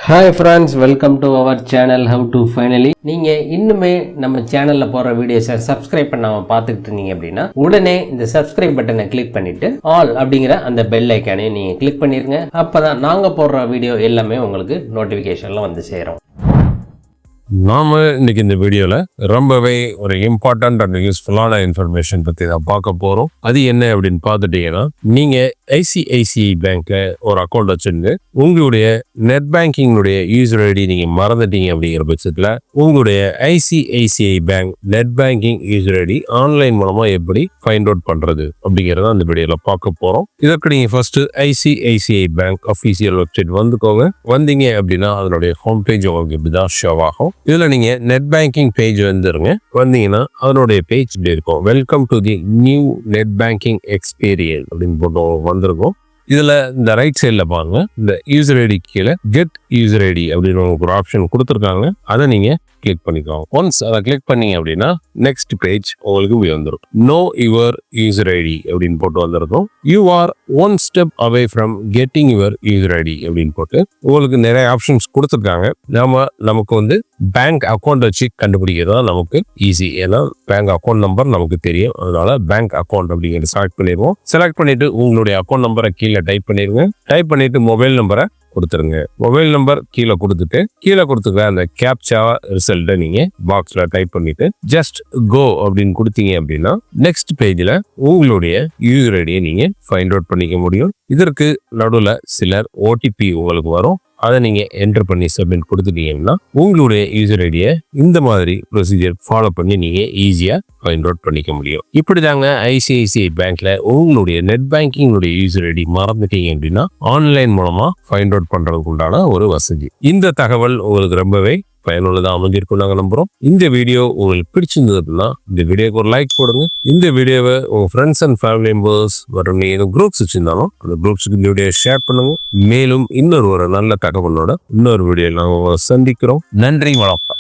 Hi friends, welcome to our channel How to Finally. நீங்க இன்னுமே நம்ம சேனல்ல போற வீடியோஸை சப்ஸ்கிரைப் பண்ணாம பார்த்துக்கிட்டு இருந்தீங்க அப்படின்னா உடனே இந்த சப்ஸ்கிரைப் பட்டனை கிளிக் பண்ணிட்டு ஆல் அப்படிங்கிற அந்த பெல் ஐக்கானையும் நீங்க கிளிக் பண்ணிருங்க. அப்பதான் நாங்க போடுற வீடியோ எல்லாமே உங்களுக்கு நோட்டிபிகேஷன்ல வந்து சேரும். நாம இன்னைக்கு இந்த வீடியோல ரொம்பவே ஒரு இம்பார்ட்டன்ட் அண்ட் யூஸ்ஃபுல்லான இன்ஃபர்மேஷன் பத்தி தான் பார்க்க போறோம். அது என்ன அப்படின்னு பார்த்துட்டீங்கன்னா, நீங்க ஐசிஐசிஐ பேங்க்ல ஒரு அக்கௌண்ட் வச்சிருந்து உங்களுடைய நெட் பேங்கிங்குடைய யூசர் ஐடி நீங்க மறந்துட்டீங்க அப்படிங்கிற பட்சத்துல உங்களுடைய ICICI bank net banking user ID online மூலமா எப்படி ஃபைண்ட் அவுட் பண்றது அப்படிங்கறத அந்த வீடியோல பார்க்க போறோம். இதற்கு நீங்க first ICICI bank official website வந்துக்கோங்க. வந்தீங்க அப்படின்னா அதனுடைய ஹோம் பேஜ் உங்களுக்கு இப்படிதான் ஷோ ஆகும். இதுல நீங்க நெட் பேங்கிங் பேஜ் வந்துருங்க. வந்தீங்கன்னா அதனுடைய பேஜ் இப்படி இருக்கும். Welcome to the new net banking experience அப்படின்னு போட்டு வந்திருக்கும். இதுல இந்த ரைட் சைட்ல பாருங்க, இந்த யூசர் ஐடி கீழே கெட் யூசர் ஐடி அப்படின்னு ஒரு ஆப்ஷன் கொடுத்துருக்காங்க. அதை நீங்க கிளிக் பண்ணிக்கோங்க. ஒன்ஸ் அதை கிளிக் பண்ணீங்க அப்படின்னா நெக்ஸ்ட் பேஜ் உங்களுக்கு வந்துடும். நோ யுவர் யூசர் ஐடி அப்படின்னு போட்டு வந்திருக்கும். You are one step away from getting your user ID அப்படின்னு போட்டு உங்களுக்கு நிறைய ஆப்ஷன்ஸ் கொடுத்துருக்காங்க. நமக்கு பேங்க் அக்கௌண்ட் வச்சு கண்டுபிடிக்கிறதா நமக்கு ஈஸி. ஏன்னா பேங்க் அக்கௌண்ட் நம்பர் நமக்கு தெரியும். அதனால பேங்க் அக்கௌண்ட் அப்படிங்கிறத செலக்ட் பண்ணிடுவோம். செலக்ட் பண்ணிட்டு உங்களுடைய அக்கௌண்ட் நம்பரை கீழே டைப் பண்ணிருங்க. டைப் பண்ணிட்டு மொபைல் நம்பரை கொடுத்துருங்க. மொபைல் நம்பர் கீழே கொடுத்துக்க அந்த கேப்சா ரிசல்ட்டை நீங்க பாக்ஸ்ல டைப் பண்ணிட்டு ஜஸ்ட் கோ அப்படின்னு கொடுத்தீங்க அப்படின்னா நெக்ஸ்ட் பேஜ்ல உங்களுடைய யூசர் ஐடியை நீங்க ஃபைண்ட் அவுட் பண்ணிக்க முடியும். இதற்கு நடுவில் சிலர் ஓடிபி உங்களுக்கு வரும். அதை நீங்க என்டர் பண்ணி சப்மிட் கொடுத்துட்டீங்கன்னா உங்களுடைய யூசர் ஐடியை இந்த மாதிரி ப்ரொசீஜர் ஃபாலோ பண்ணி நீங்க ஈஸியா ஃபைண்ட் அவுட் பண்ணிக்க முடியும். இப்படிதாங்க ஐசிஐசிஐ பேங்க்ல உங்களுடைய நெட் பேங்கிங் யூசர் ஐடி மறந்துட்டீங்க அப்படின்னா ஆன்லைன் மூலமா ஃபைண்ட் அவுட் பண்றதுக்கு உண்டான ஒரு வசதி. இந்த தகவல் உங்களுக்கு ரொம்பவே பயனுள்ளதாக அமைஞ்சிருக்கும் நாங்கள் நம்புறோம். இந்த வீடியோ உங்களுக்கு பிடிச்சிருந்தது அப்படின்னா இந்த வீடியோக்கு ஒரு லைக் போடுங்க. இந்த வீடியோவை உங்க ஃப்ரெண்ட்ஸ் அண்ட் ஃபேமிலி மெம்பர்ஸ் மற்றும் நீங்க குரூப்ஸ் வச்சிருந்தாலும் அந்த குரூப்ஸுக்கு இந்த வீடியோ ஷேர் பண்ணுங்க. மேலும் இன்னொரு நல்ல தகவலோட இன்னொரு வீடியோ நாங்கள் சந்திக்கிறோம். நன்றி, வணக்கம்.